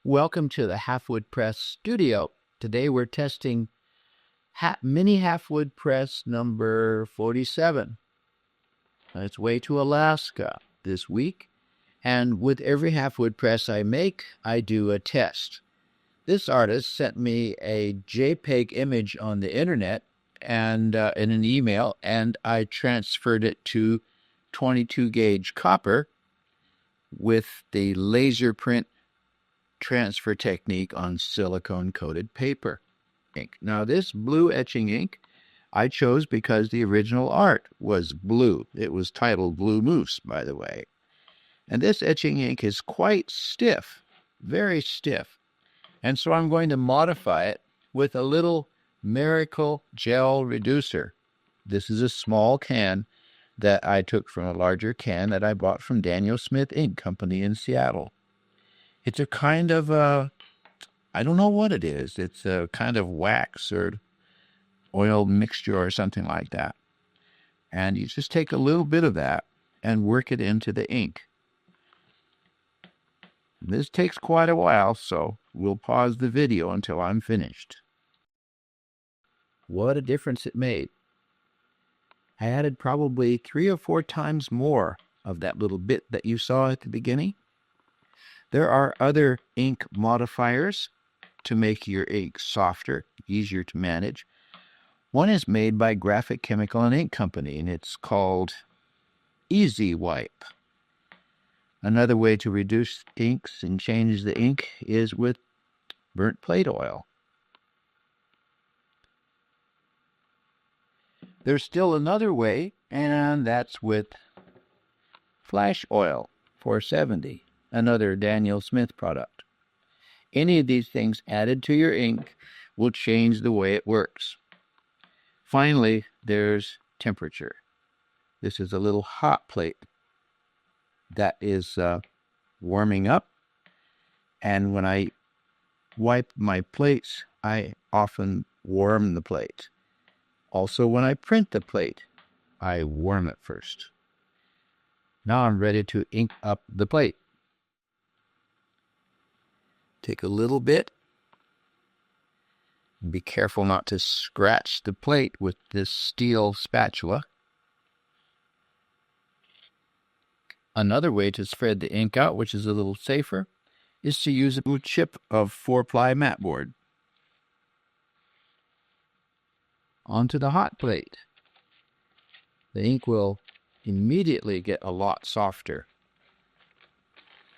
Welcome to the Halfwood Press studio. Today we're testing mini Halfwood Press number 47. It's way to Alaska this week, and with every Halfwood Press I make, I do a test. This artist sent me a JPEG image on the internet and in an email, and I transferred it to 22 gauge copper with the laser print transfer technique on silicone-coated paper ink. Now, this blue etching ink I chose because the original art was blue. It was titled Blue Moose, by the way. And this etching ink is quite stiff, very stiff. And so I'm going to modify it with a little Miracle Gel Reducer. This is a small can that I took from a larger can that I bought from Daniel Smith Ink Company in Seattle. It's a kind of I don't know what it is. It's a kind of wax or oil mixture or something like that. And you just take a little bit of that and work it into the ink. This takes quite a while, so we'll pause the video until I'm finished. What a difference it made. I added probably 3 or 4 times more of that little bit that you saw at the beginning. There are other ink modifiers to make your ink softer, easier to manage. One is made by Graphic Chemical and Ink Company, and it's called Easy Wipe. Another way to reduce inks and change the ink is with burnt plate oil. There's still another way, and that's with Flash Oil 470. Another Daniel Smith product. Any of these things added to your ink will change the way it works. Finally, there's temperature. This is a little hot plate that is warming up, and when I wipe my plates, I often warm the plate. Also, when I print the plate, I warm it first. Now I'm ready to ink up the plate. Take a little bit. Be careful not to scratch the plate with this steel spatula. Another way to spread the ink out, which is a little safer, is to use a little chip of 4-ply mat board onto the hot plate. The ink will immediately get a lot softer,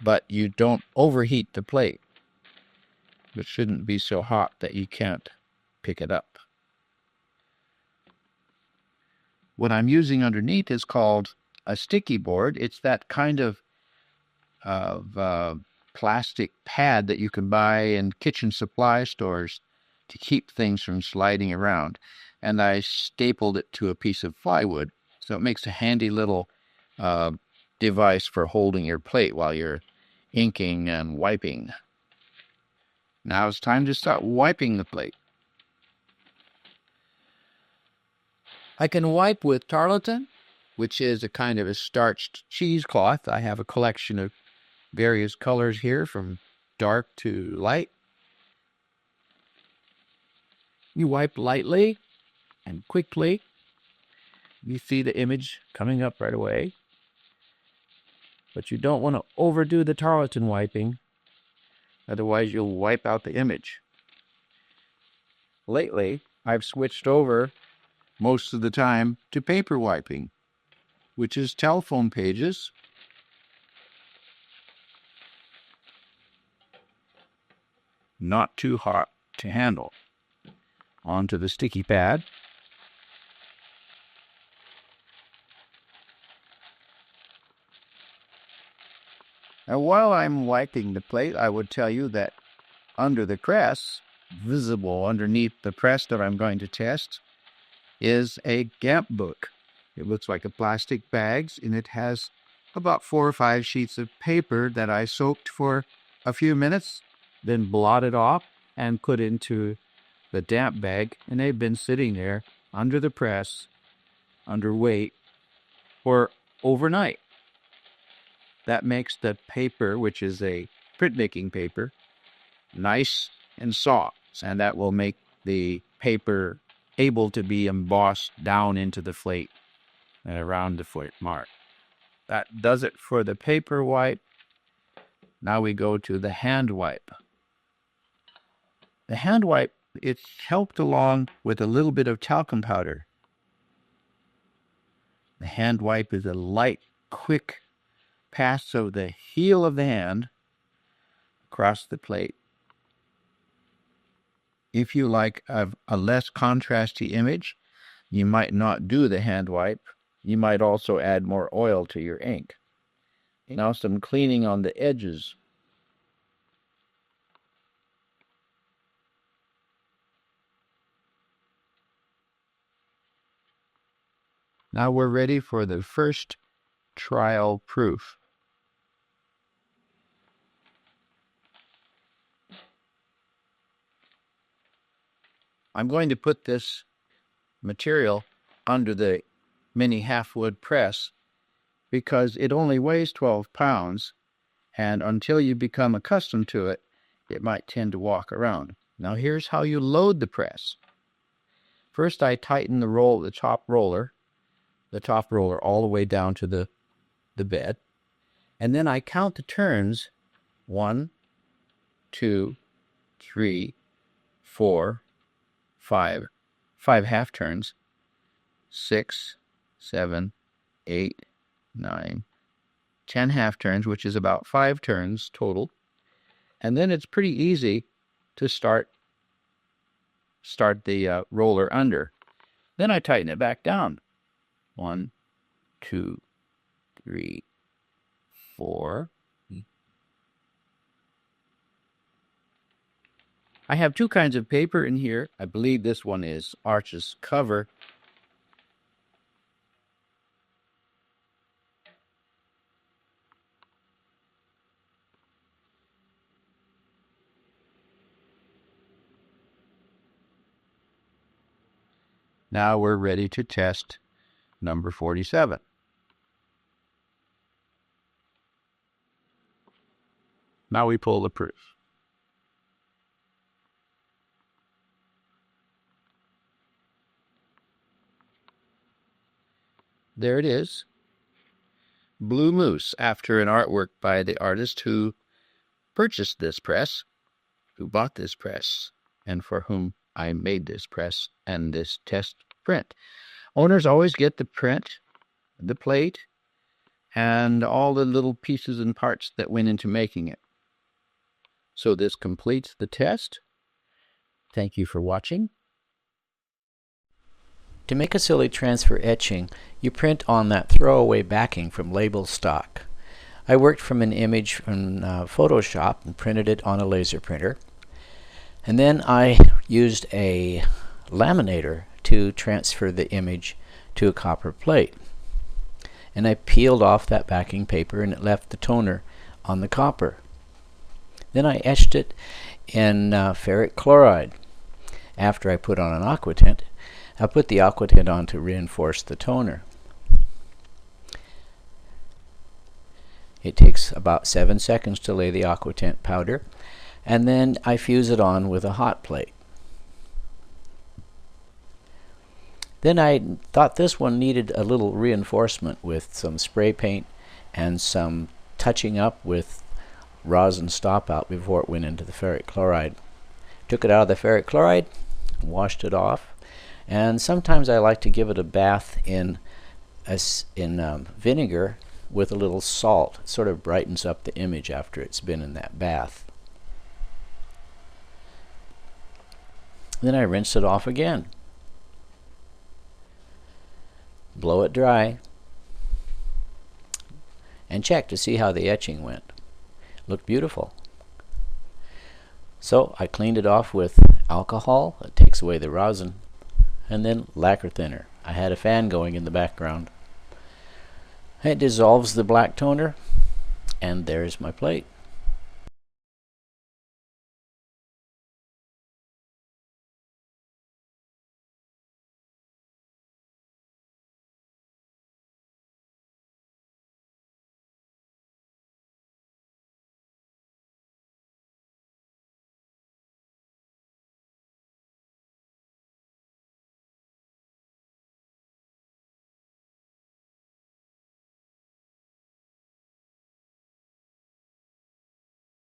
but you don't overheat the plate. It shouldn't be so hot that you can't pick it up. What I'm using underneath is called a sticky board. It's that kind of plastic pad that you can buy in kitchen supply stores to keep things from sliding around. And I stapled it to a piece of plywood, so it makes a handy little device for holding your plate while you're inking and wiping. Now it's time to start wiping the plate. I can wipe with tarlatan, which is a kind of a starched cheesecloth. I have a collection of various colors here, from dark to light. You wipe lightly and quickly. You see the image coming up right away. But you don't want to overdo the tarlatan wiping. Otherwise, you'll wipe out the image. Lately, I've switched over most of the time to paper wiping, which is telephone pages. Not too hot to handle. Onto the sticky pad. And while I'm wiping the plate, I would tell you that under the press, visible underneath the press that I'm going to test, is a GAMP book. It looks like a plastic bag, and it has about 4 or 5 sheets of paper that I soaked for a few minutes, then blotted off and put into the damp bag, and they've been sitting there under the press, under weight, for overnight. That makes the paper, which is a printmaking paper, nice and soft, and that will make the paper able to be embossed down into the flake and around the foot mark. That does it for the paper wipe. Now we go to the hand wipe. The hand wipe, it's helped along with a little bit of talcum powder. The hand wipe is a light, quick pass of the heel of the hand across the plate. If you like a less contrasty image, you might not do the hand wipe. You might also add more oil to your ink. Now some cleaning on the edges. Now we're ready for the first trial proof. I'm going to put this material under the mini Halfwood press because it only weighs 12 pounds, and until you become accustomed to it, it might tend to walk around. Now here's how you load the press. First, I tighten the top roller all the way down to the bed, and then I count the turns: 1, 2, 3, 4, 5 half turns, 6, 7, 8, 9, 10 half turns, which is about 5 turns total. And then it's pretty easy to start the roller under. Then I tighten it back down. 1, 2, 3, 4. I have 2 kinds of paper in here. I believe this one is Arches cover. Now we're ready to test number 47. Now we pull the proof. There it is. Blue Moose, after an artwork by the artist who purchased this press, who bought this press, and for whom I made this press and this test print. Owners always get the print, the plate, and all the little pieces and parts that went into making it. So this completes the test. Thank you for watching. To make a silly transfer etching, you print on that throwaway backing from label stock. I worked from an image from Photoshop and printed it on a laser printer. And then I used a laminator to transfer the image to a copper plate. And I peeled off that backing paper and it left the toner on the copper. Then I etched it in ferric chloride. After I put on an aqua tint, I put the aqua tint on to reinforce the toner. It takes about 7 seconds to lay the aqua tint powder, and then I fuse it on with a hot plate. Then I thought this one needed a little reinforcement with some spray paint and some touching up with rosin stop out before it went into the ferric chloride. Took it out of the ferric chloride, washed it off, and sometimes I like to give it a bath in vinegar with a little salt. It sort of brightens up the image after it's been in that bath. Then I rinse it off again. Blow it dry and check to see how the etching went. Looked beautiful. So I cleaned it off with alcohol, it takes away the rosin, and then lacquer thinner. I had a fan going in the background. It dissolves the black toner, and there's my plate.